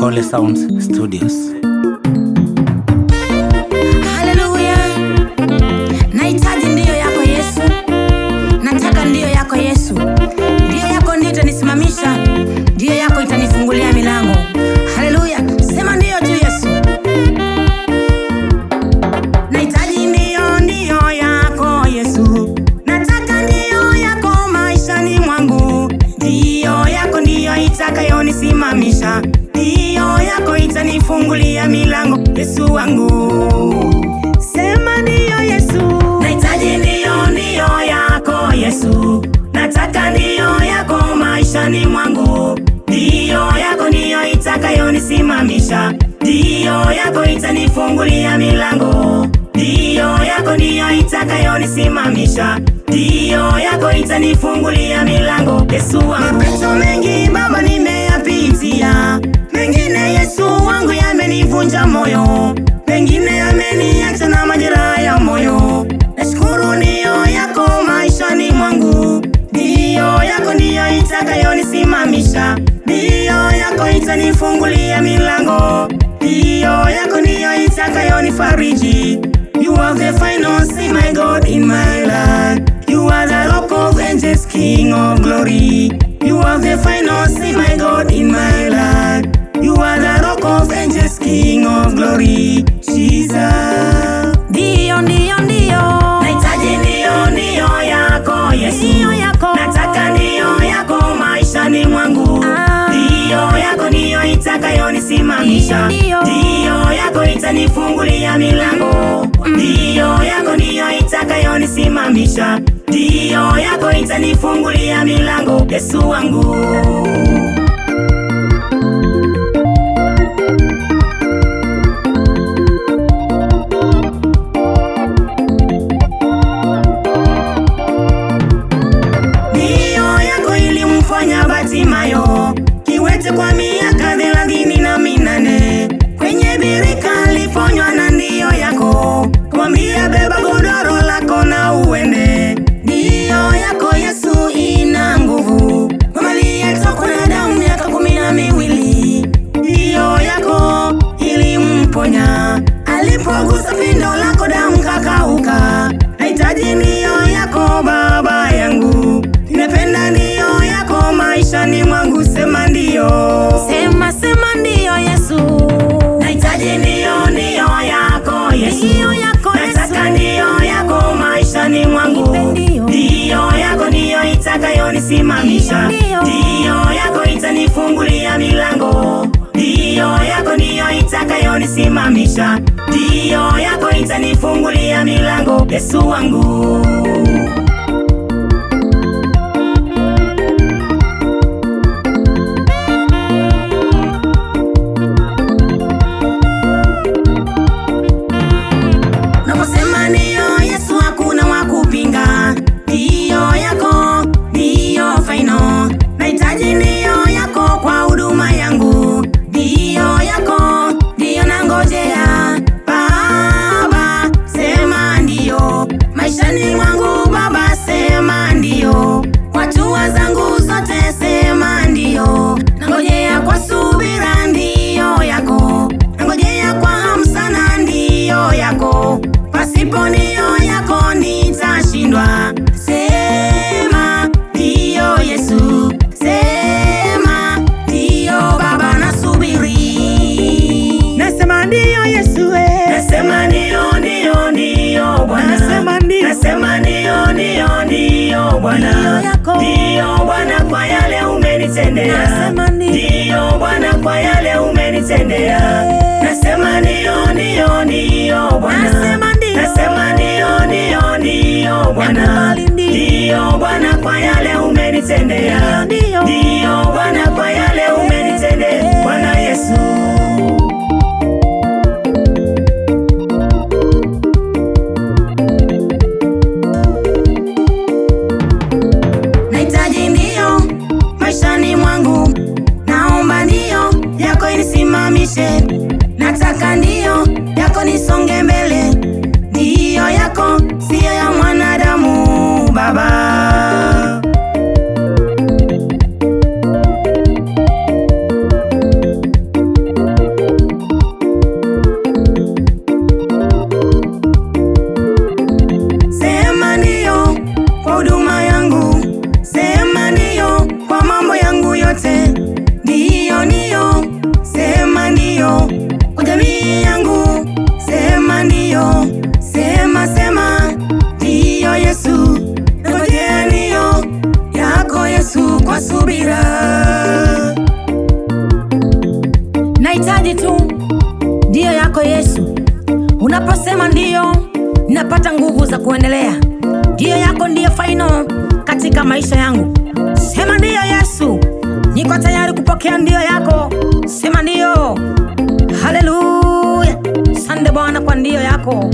Kole Sounds Studios. Haleluya. Nahitaji ndio yako Yesu. Nataka ndio yako Yesu. Ndio yako ndio itanisimamisha. Ndio yako itanifungulia milango. Haleluya. Sema ndio tu Yesu. Nahitaji ndio yako Yesu. Nataka ndio yako maishani mwangu. Ndio yako ndio itakayonisimamisha. Ndio yako itanifungulia milango. Yesu wangu. Sema ndio Yesu. Nahitaji ndio yako Yesu. Nataka ndio yako maishani mwangu. Ndio yako ndio itakayonisimamisha. Ndio yako itanifungulia milango. Ndio yako ndio itakayonisimamisha. Ndio yako itanifungulia milango. Yesu wangu. Mapito mengi Baba nimeyapitia. Mengine Yesu wangu yamenivunja moyo. Mengine yameniacha na majeraha ya moyo. Nashukuru ndio yako maishani mwangu. Ndio yako ndio itakayonisimamisha. Ndio yako itanifungulia milango. Ndio yako ndio itakayonifariji. You are the final say, my God, in my life. You are the Rock of Ages, King of glory. You are the final say, my God, in my life. You are the Rock of Ages, King of glory. Jesus. Ndio. Nahitaji ndio yako Yesu. Ndio yako. Nataka ndio yako maishani mwangu. Ndio yako ndio itakayonisimamisha. Ndio yako itanifungulia milango. Ndio yako ndio itakayonisimamisha. Ndio yako itanifungulia milango. Yesu wangu. Bartimayo kiwete kwa miaka 38, kwenye birika aliponywa na ndio yako. Kwambia beba godoro lako na uende. Ndio yako Yesu ina nguvu. Mama aliyetokwa na damu miaka 12, ndio yako ilimponya. Alipogusa pindo lako damu kakauka. Nahitaji ndio yako Baba yangu. Nimependa ndio yako maishani mwangu. Sema ndio. Sema ndio Yesu. Nahitaji ndio yako Yesu. Ndio yako Yesu. Nataka ndio yako maishani mwangu. Ndio yako ndio itakayonisimamisha. Ndio yako itanifungulia milango. Ndio yako ndio itakayonisimamisha. Ndio yako itanifungulia milango. Yesu wangu. Maishani mwangu Baba, sema ndio. Kwa hatua zangu zote sema ndio. Nangojea kwa subira ndio yako. Nangojea kwa hamu sana ndio yako. Pasipo ndio yako nitashindwa. Sema ndio Yesu. Sema ndio Baba, nasubiri. Nasema ndio Yesu. Nasema ndio Bwana. Nasema ndio Bwana. Ndio Bwana kwa yale umenitendea. Ndio Bwana kwa yale umenitendea. Nasema ndio Bwana. Nasema ndio Bwana. Ndio Bwana kwa yale umenitendea. Ndio Bwana kwa yale umenitendea. Bwana Yesu. Maishani mwangu naomba ndio yako inisimamishe. Nataka ndio yako nisonge mbele. Ndio yako sio ya mwanadamu Baba. Sema ndio, napata nguvu za kuendelea. Ndio yako ndiyo final katika maisha yangu. Sema ndio Yesu, niko tayari kupokea ndio yako. Sema ndio. Haleluya. Asante Bwana kwa ndio yako.